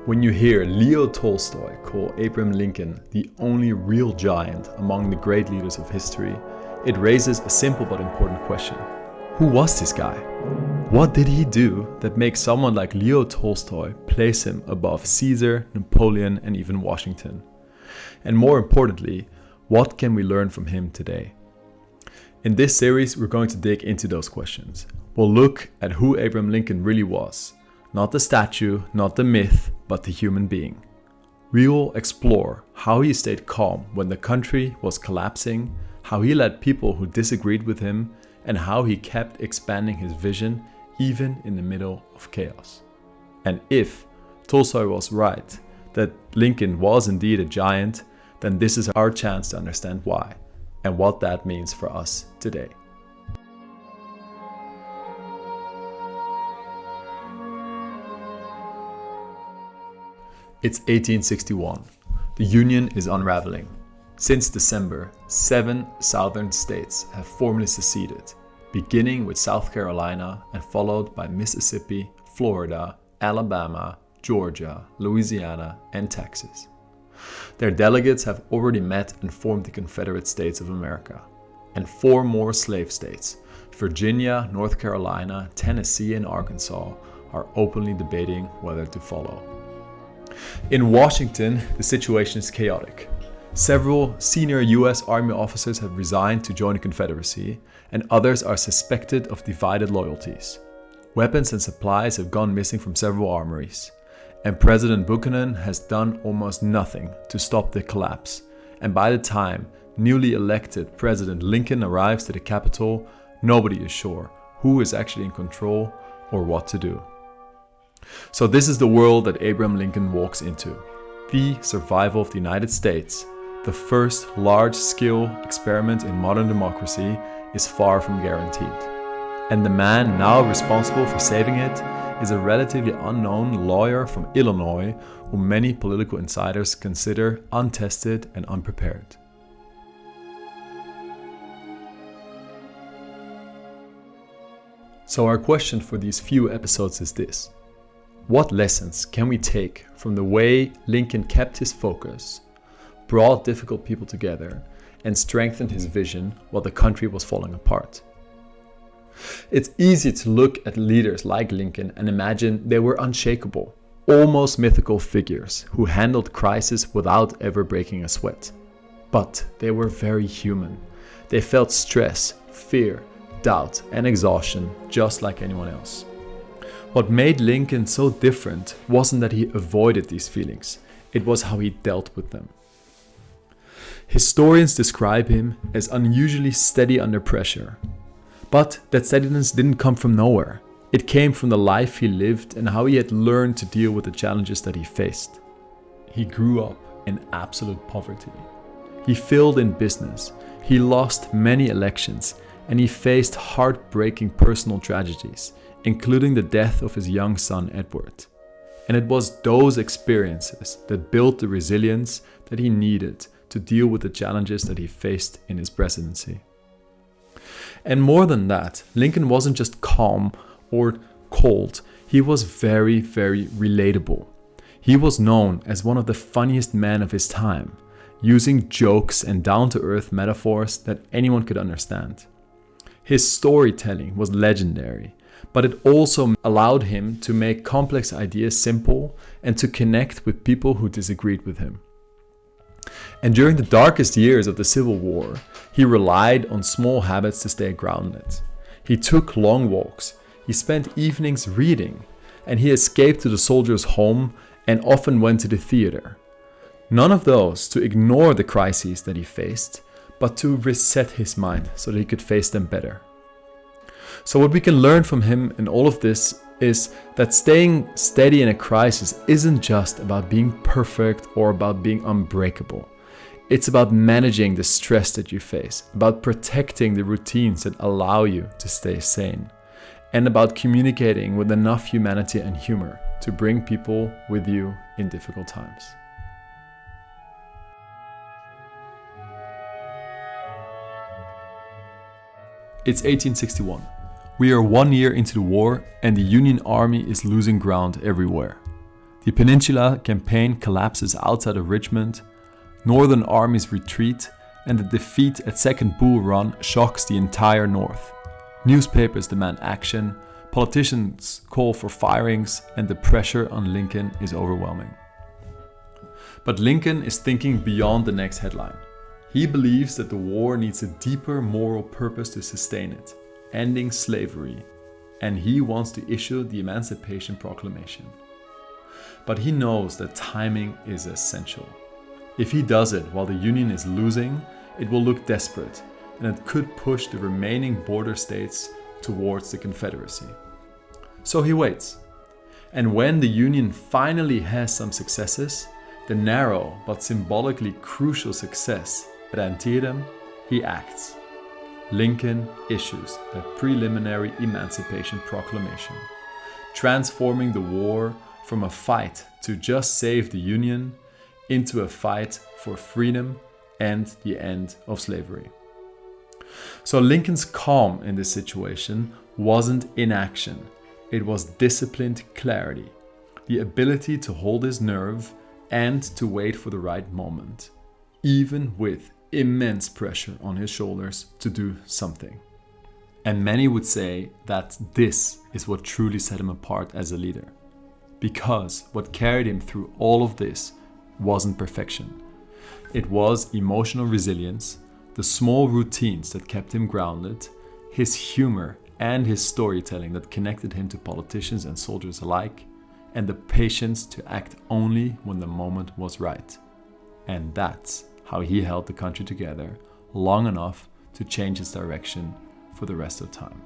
When you hear Leo Tolstoy call Abraham Lincoln the only real giant among the great leaders of history, it raises a simple but important question. Who was this guy? What did he do that makes someone like Leo Tolstoy place him above Caesar, Napoleon, and even Washington? And more importantly, what can we learn from him today? In this series, we're going to dig into those questions. We'll look at who Abraham Lincoln really was. Not the statue, not the myth, but the human being. We will explore how he stayed calm when the country was collapsing, how he led people who disagreed with him, and how he kept expanding his vision even in the middle of chaos. And if Tolstoy was right, that Lincoln was indeed a giant, then this is our chance to understand why and what that means for us today. It's 1861. The Union is unraveling. Since December, 7 southern states have formally seceded, beginning with South Carolina and followed by Mississippi, Florida, Alabama, Georgia, Louisiana, and Texas. Their delegates have already met and formed the Confederate States of America, and 4 more slave states, Virginia, North Carolina, Tennessee, and Arkansas, are openly debating whether to follow. In Washington, the situation is chaotic. Several senior US Army officers have resigned to join the Confederacy, and others are suspected of divided loyalties. Weapons and supplies have gone missing from several armories, and President Buchanan has done almost nothing to stop the collapse. And by the time newly elected President Lincoln arrives to the Capitol, nobody is sure who is actually in control or what to do. So this is the world that Abraham Lincoln walks into. The survival of the United States, the first large-scale experiment in modern democracy, is far from guaranteed. And the man now responsible for saving it is a relatively unknown lawyer from Illinois who many political insiders consider untested and unprepared. So our question for these few episodes is this. What lessons can we take from the way Lincoln kept his focus, brought difficult people together, and strengthened his vision while the country was falling apart? It's easy to look at leaders like Lincoln and imagine they were unshakable, almost mythical figures who handled crisis without ever breaking a sweat. But they were very human. They felt stress, fear, doubt, and exhaustion just like anyone else. What made Lincoln so different wasn't that he avoided these feelings, it was how he dealt with them. Historians describe him as unusually steady under pressure. But that steadiness didn't come from nowhere. It came from the life he lived and how he had learned to deal with the challenges that he faced. He grew up in absolute poverty. He failed in business. He lost many elections, and he faced heartbreaking personal tragedies, including the death of his young son Edward. And it was those experiences that built the resilience that he needed to deal with the challenges that he faced in his presidency. And more than that, Lincoln wasn't just calm or cold, he was very, very relatable. He was known as one of the funniest men of his time, using jokes and down-to-earth metaphors that anyone could understand. His storytelling was legendary, but it also allowed him to make complex ideas simple and to connect with people who disagreed with him. And during the darkest years of the Civil War, he relied on small habits to stay grounded. He took long walks, he spent evenings reading, and he escaped to the soldiers' home and often went to the theater. None of those to ignore the crises that he faced, but to reset his mind so that he could face them better. So what we can learn from him in all of this is that staying steady in a crisis isn't just about being perfect or about being unbreakable. It's about managing the stress that you face, about protecting the routines that allow you to stay sane, and about communicating with enough humanity and humor to bring people with you in difficult times. It's 1861. We are 1 year into the war and the Union Army is losing ground everywhere. The Peninsula Campaign collapses outside of Richmond, Northern armies retreat, and the defeat at Second Bull Run shocks the entire North. Newspapers demand action, politicians call for firings, and the pressure on Lincoln is overwhelming. But Lincoln is thinking beyond the next headline. He believes that the war needs a deeper moral purpose to sustain it, ending slavery, and he wants to issue the Emancipation Proclamation. But he knows that timing is essential. If he does it while the Union is losing, it will look desperate, and it could push the remaining border states towards the Confederacy. So he waits. And when the Union finally has some successes, the narrow but symbolically crucial success at Antietam, he acts. Lincoln issues a preliminary Emancipation Proclamation, transforming the war from a fight to just save the Union into a fight for freedom and the end of slavery. So Lincoln's calm in this situation wasn't inaction, it was disciplined clarity, the ability to hold his nerve and to wait for the right moment, even with immense pressure on his shoulders to do something. And many would say that this is what truly set him apart as a leader. Because what carried him through all of this wasn't perfection. It was emotional resilience, the small routines that kept him grounded, his humor and his storytelling that connected him to politicians and soldiers alike, and the patience to act only when the moment was right. And that's how he held the country together long enough to change its direction for the rest of time.